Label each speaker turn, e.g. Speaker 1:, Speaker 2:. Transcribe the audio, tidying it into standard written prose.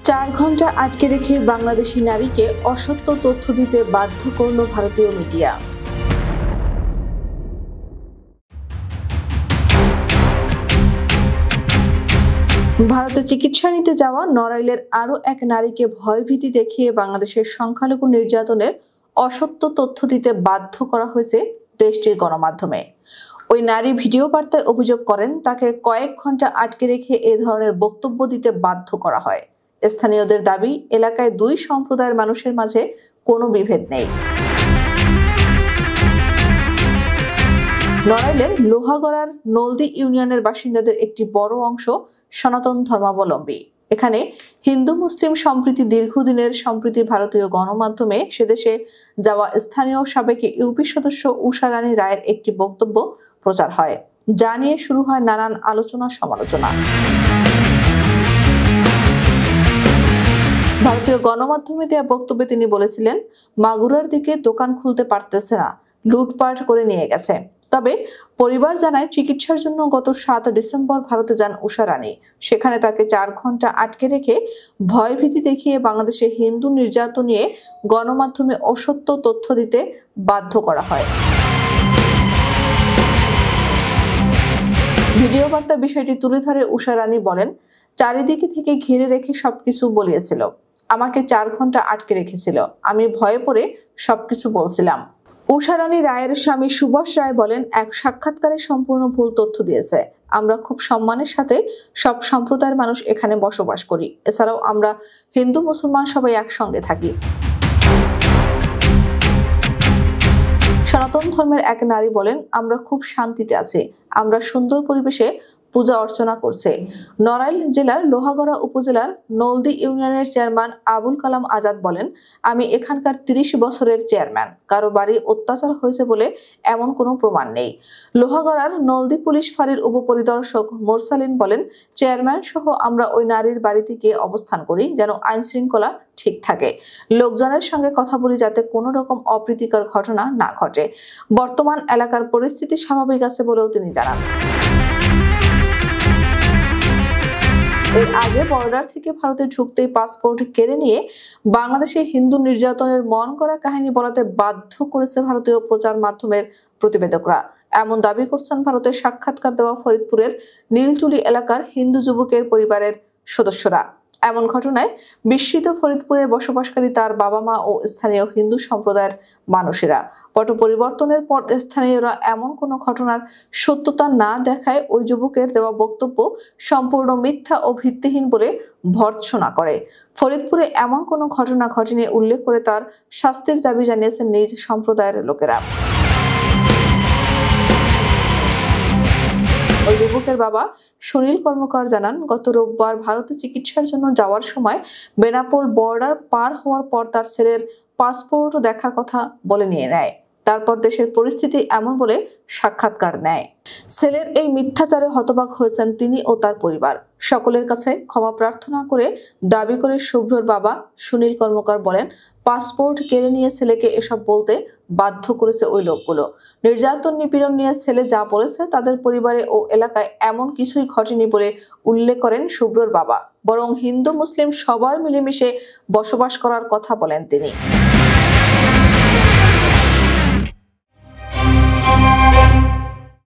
Speaker 1: 4 ঘন্টা আটকে রেখে বাংলাদেশি নারীকে অসত্য তথ্য দিতে বাধ্য করল ভারতীয় মিডিয়া। ভারতে চিকিৎসা নিতে যাওয়া নড়াইলের আরও এক নারীকে ভয়ভীতি দেখিয়ে বাংলাদেশের সংখ্যালঘু নির্যাতনের অসত্য তথ্য দিতে বাধ্য করা হয়েছে দেশটির গণমাধ্যমে। ওই নারী ভিডিও বার্তায় অভিযোগ করেন তাকে কয়েক ঘন্টা আটকে রেখে এ ধরনের বক্তব্য দিতে বাধ্য করা হয়। স্থানীয়দের দাবি, এলাকায় দুই সম্প্রদায়ের মানুষের মাঝে কোনো বিভেদ নেই। নড়াইলের লোহাগড়ার নলদি ইউনিয়নের বাসিন্দাদের একটি বড় অংশ সনাতন ধর্মাবলম্বী। এখানে হিন্দু মুসলিম সম্প্রীতি দীর্ঘদিনের সম্প্রীতি ভারতীয় গণমাধ্যমে সেদেশে যাওয়া স্থানীয় সাবেক ইউপি সদস্য ঊষা রানী রায়ের একটি বক্তব্য প্রচার হয়, যা নিয়ে শুরু হয় নানান আলোচনা সমালোচনা। ভারতীয় গণমাধ্যমে দেয়া বক্তব্যে তিনি বলেছিলেন, মাগুরার দিকে দোকান খুলতে পারতেছে না, লুটপাট করে নিয়ে গেছে। তবে পরিবার জানায় চিকিৎসার জন্য গত 7 ডিসেম্বর ভারতে যান ঊষা রানী। সেখানে তাকে 4 ঘন্টা আটকে রেখে ভয়ভীতি দেখিয়ে বাংলাদেশে হিন্দু নির্যাতন নিয়ে গণমাধ্যমে অসত্য তথ্য দিতে বাধ্য করা হয়। ভিডিও বার্তা বিষয়টি তুলে ধরে ঊষা রানী বলেন, চারিদিকে থেকে ঘিরে রেখে সবকিছু বলিয়েছিল, আমাকে 4 ঘন্টা আটকে রেখেছিল, আমি ভয়ে পড়ে সবকিছু বলছিলাম। ঊষা রানী রায়ের স্বামী সুভাষ রায় বলেন, এক সাক্ষাৎকারে সম্পূর্ণ ভুল তথ্য দিয়েছে। আমরা খুব সম্মানের সাথে সব সম্প্রদায়ের মানুষ এখানে বসবাস করি। এছাড়াও আমরা হিন্দু মুসলমান সবাই একসঙ্গে থাকি। সনাতন ধর্মের এক নারী বলেন, আমরা খুব শান্তিতে আছি, আমরা সুন্দর পরিবেশে পূজা অর্চনা করছে। নড়াইল জেলার লোহাগড়া উপজেলার নলদি ইউনিয়নের চেয়ারম্যান আবুল কালাম আজাদ বলেন, আমি এখানকার 30 বছরের চেয়ারম্যান, কারো বাড়ি অত্যাচার হয়েছে বলে এমন কোনো প্রমাণ নেই। লোহাগড়ার নলদি পুলিশ ফাঁড়ির উপপরিদর্শক মোরসালিন বলেন, চেয়ারম্যান সহ আমরা ওই নারীর বাড়িতে গিয়ে অবস্থান করি যেন আইন শৃঙ্খলা ঠিক থাকে, লোকজনের সঙ্গে কথা বলি যাতে কোনো রকম অপ্রীতিকর ঘটনা না ঘটে। বর্তমান এলাকার পরিস্থিতি স্বাভাবিক আছে বলেও তিনি জানান। এর আগে বর্ডার থেকে ভারতে ঢুকতেই পাসপোর্ট কেড়ে নিয়ে বাংলাদেশে হিন্দু নির্যাতনের মন করা কাহিনী বলাতে বাধ্য করেছে ভারতীয় প্রচার মাধ্যমের প্রতিবেদকরা। এমন দাবি করছেন ভারতের সাক্ষাৎকার দেওয়া ফরিদপুরের নীলটুলি এলাকার হিন্দু যুবকের পরিবারের সদস্যরা। এমন ঘটনায় বিস্মিত ফরিদপুরে বসবাসকারী তার বাবা মা ও স্থানীয় হিন্দু সম্প্রদায়ের মানুষেরা। পট পরিবর্তনের পর স্থানীয়রা এমন কোনো ঘটনার সত্যতা না দেখায় ওই যুবকের দেওয়া বক্তব্য সম্পূর্ণ মিথ্যা ও ভিত্তিহীন বলে ভর্ৎসনা করে। ফরিদপুরে এমন কোনো ঘটনা ঘটেনি উল্লেখ করে তার শাস্তির দাবি জানিয়েছেন নিজ সম্প্রদায়ের লোকেরা। ওই যুবকের বাবা সুনীল কর্মকার জানান, গত রোববার ভারতে চিকিৎসার জন্য যাওয়ার সময় বেনাপোল বর্ডার পার হওয়ার পর তার ছেলের পাসপোর্ট দেখার কথা বলে নিয়ে নেয়। তারপর দেশের পরিস্থিতি এমন বলে সাক্ষাৎকার নেয়। ছেলের এই মিথ্যাচারে হতবাক হয়েছেন তিনি ও তার পরিবার। সকলের কাছে ক্ষমা প্রার্থনা করে দাবি করে শুভ্রর বাবা সুনীল কর্মকার বলেন, পাসপোর্ট কেড়ে নিয়ে ছেলেকে এসব বলতে বাধ্য করেছে ওই লোকগুলো। নির্যাতন নিপীড়ন নিয়ে ছেলে যা বলেছে তাদের পরিবারে ও এলাকায় এমন কিছুই ঘটেনি বলে উল্লেখ করেন শুভ্রর বাবা, বরং হিন্দু মুসলিম সবার মিলেমিশে বসবাস করার কথা বলেন তিনি।